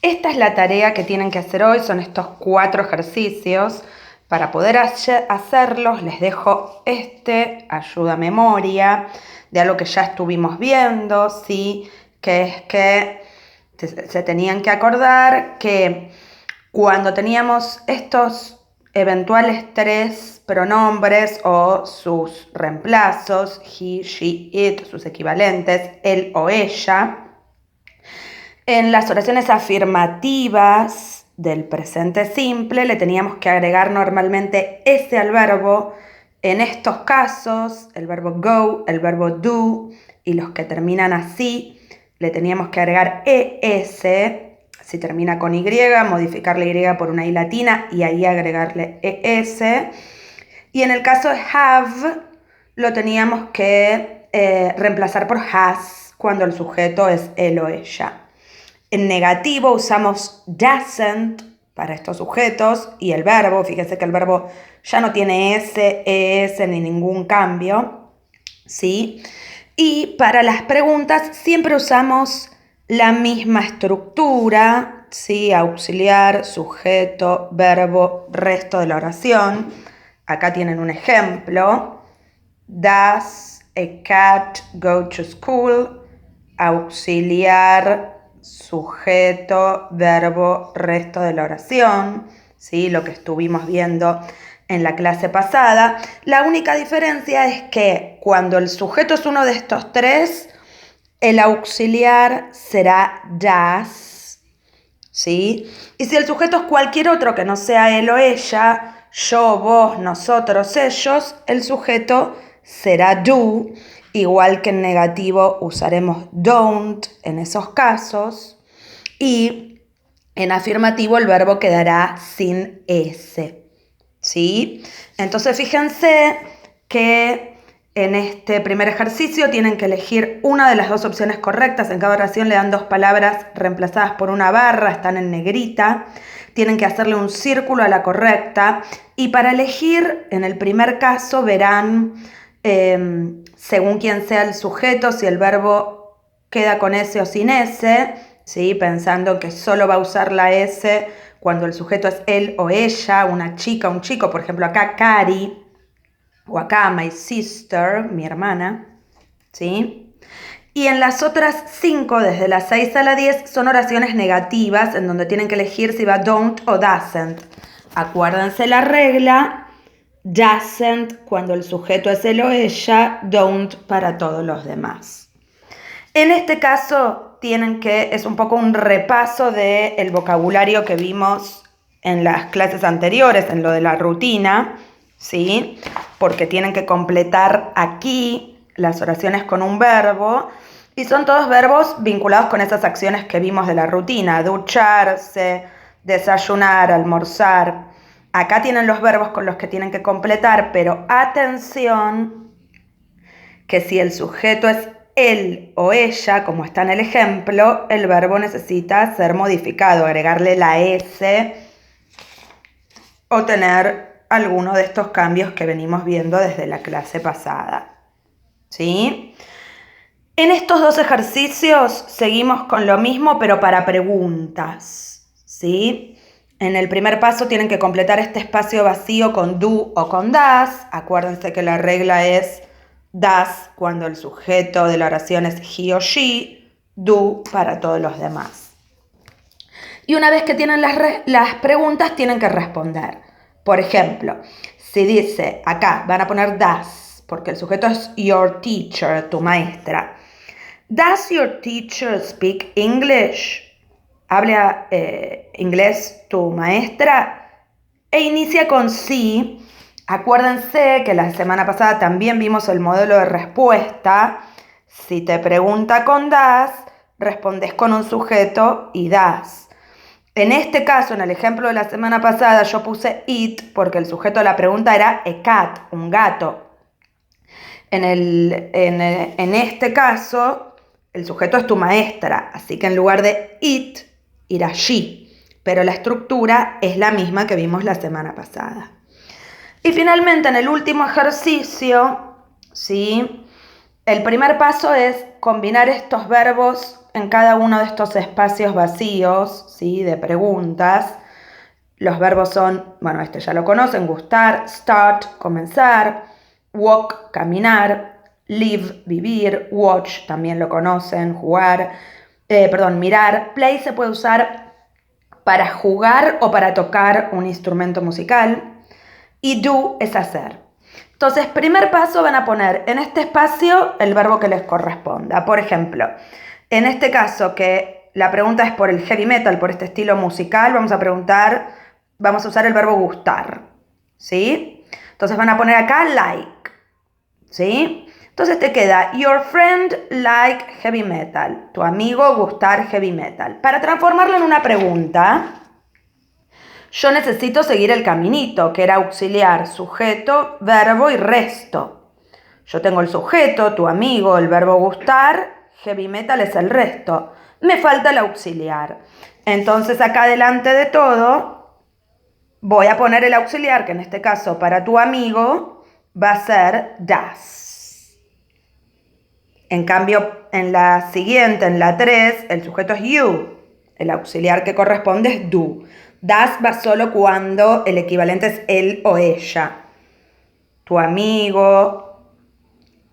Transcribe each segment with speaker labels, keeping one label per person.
Speaker 1: Esta es la tarea que tienen que hacer hoy, son estos 4 ejercicios. Para poder hacerlos les dejo ayuda a memoria de algo que ya estuvimos viendo, ¿sí? Que es que se tenían que acordar que cuando teníamos estos eventuales 3 pronombres o sus reemplazos, he, she, it, sus equivalentes, él o ella, en las oraciones afirmativas del presente simple le teníamos que agregar normalmente ese al verbo. En estos casos, el verbo go, el verbo do y los que terminan así, le teníamos que agregar es. Si termina con y, modificar la y por una i latina y ahí agregarle es. Y en el caso de have, lo teníamos que reemplazar por has cuando el sujeto es él o ella. En negativo usamos doesn't para estos sujetos y el verbo, fíjense que el verbo ya no tiene es ni ningún cambio, ¿sí? Y para las preguntas siempre usamos la misma estructura, ¿sí? Auxiliar, sujeto, verbo, resto de la oración. Acá tienen un ejemplo. Does a cat go to school? Auxiliar, sujeto, verbo, resto de la oración, ¿sí? Lo que estuvimos viendo en la clase pasada. La única diferencia es que cuando el sujeto es uno de estos 3, el auxiliar será does, ¿sí? Y si el sujeto es cualquier otro que no sea él o ella, yo, vos, nosotros, ellos, el sujeto será do. Igual que en negativo usaremos don't en esos casos. Y en afirmativo el verbo quedará sin S, ¿sí? Entonces fíjense que en este primer ejercicio tienen que elegir una de las 2 opciones correctas. En cada oración le dan 2 palabras reemplazadas por una barra, están en negrita. Tienen que hacerle un círculo a la correcta. Y para elegir, en el primer caso verán, según quién sea el sujeto, si el verbo queda con S o sin S, ¿sí? Pensando que solo va a usar la S cuando el sujeto es él o ella, una chica, un chico, por ejemplo acá Cari, o acá my sister, mi hermana, ¿sí? Y en las otras 5, desde las 6 a la 10, son oraciones negativas en donde tienen que elegir si va don't o doesn't. Acuérdense la regla, doesn't cuando el sujeto es él o ella, don't para todos los demás. En este caso es un poco un repaso del vocabulario que vimos en las clases anteriores, en lo de la rutina, ¿sí? Porque tienen que completar aquí las oraciones con un verbo y son todos verbos vinculados con esas acciones que vimos de la rutina: ducharse, desayunar, almorzar. Acá tienen los verbos con los que tienen que completar, pero atención, que si el sujeto es él o ella, como está en el ejemplo, el verbo necesita ser modificado, agregarle la S o tener alguno de estos cambios que venimos viendo desde la clase pasada, ¿sí? En estos 2 ejercicios seguimos con lo mismo, pero para preguntas, ¿sí? En el primer paso tienen que completar este espacio vacío con do o con does. Acuérdense que la regla es does cuando el sujeto de la oración es he o she, do para todos los demás. Y una vez que tienen las preguntas, tienen que responder. Por ejemplo, si dice acá, van a poner does, porque el sujeto es your teacher, tu maestra. Does your teacher speak English? ¿Habla inglés tu maestra? E inicia con sí. Acuérdense que la semana pasada también vimos el modelo de respuesta. Si te pregunta con does, respondes con un sujeto y does. En este caso, en el ejemplo de la semana pasada, yo puse it porque el sujeto de la pregunta era a cat, un gato. En este caso, el sujeto es tu maestra, así que en lugar de it, irá she. Pero la estructura es la misma que vimos la semana pasada. Y finalmente, en el último ejercicio, ¿sí? El primer paso es combinar estos verbos en cada uno de estos espacios vacíos, ¿sí? De preguntas. Los verbos son, bueno, este ya lo conocen, gustar, start, comenzar, walk, caminar, live, vivir, watch, también lo conocen, jugar, mirar. Play se puede usar para jugar o para tocar un instrumento musical. Y do es hacer. Entonces, primer paso, van a poner en este espacio el verbo que les corresponda. Por ejemplo, en este caso que la pregunta es por el heavy metal, por este estilo musical, vamos a usar el verbo gustar, ¿sí? Entonces van a poner acá like, ¿sí? Entonces te queda your friend like heavy metal, tu amigo gustar heavy metal. Para transformarlo en una pregunta, yo necesito seguir el caminito, que era auxiliar, sujeto, verbo y resto. Yo tengo el sujeto, tu amigo, el verbo gustar, heavy metal es el resto. Me falta el auxiliar. Entonces acá delante de todo voy a poner el auxiliar, que en este caso para tu amigo va a ser das. En cambio, en la siguiente, en la 3, el sujeto es you. El auxiliar que corresponde es do. Das va solo cuando el equivalente es él o ella. Tu amigo,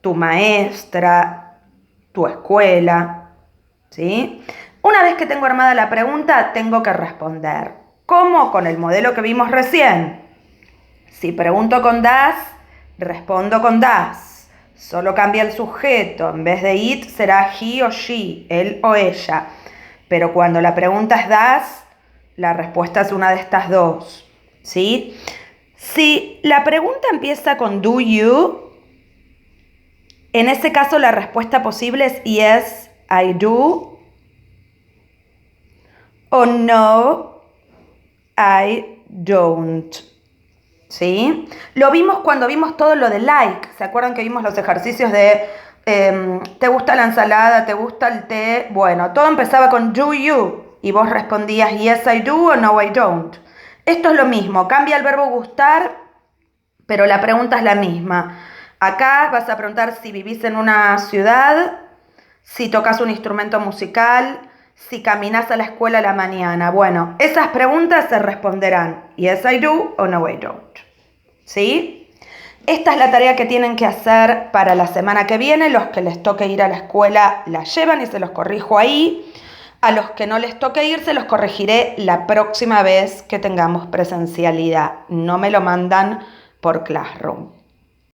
Speaker 1: tu maestra, tu escuela, ¿sí? Una vez que tengo armada la pregunta, tengo que responder. ¿Cómo? Con el modelo que vimos recién. Si pregunto con das, respondo con das. Solo cambia el sujeto. En vez de it, será he o she, él o ella. Pero cuando la pregunta es das, la respuesta es una de estas dos, ¿sí? Si la pregunta empieza con do you, en ese caso la respuesta posible es yes, I do, o no, I don't, ¿sí? Lo vimos cuando vimos todo lo de like. ¿Se acuerdan que vimos los ejercicios de ¿te gusta la ensalada? ¿Te gusta el té? Bueno, todo empezaba con do you. Y vos respondías yes I do o no I don't. Esto es lo mismo, cambia el verbo gustar, pero la pregunta es la misma. Acá vas a preguntar si vivís en una ciudad, si tocas un instrumento musical, si caminas a la escuela a la mañana. Bueno, esas preguntas se responderán yes I do o no I don't. ¿Sí? Esta es la tarea que tienen que hacer para la semana que viene. Los que les toque ir a la escuela la llevan y se los corrijo ahí. A los que no les toque ir, se los corregiré la próxima vez que tengamos presencialidad. No me lo mandan por Classroom.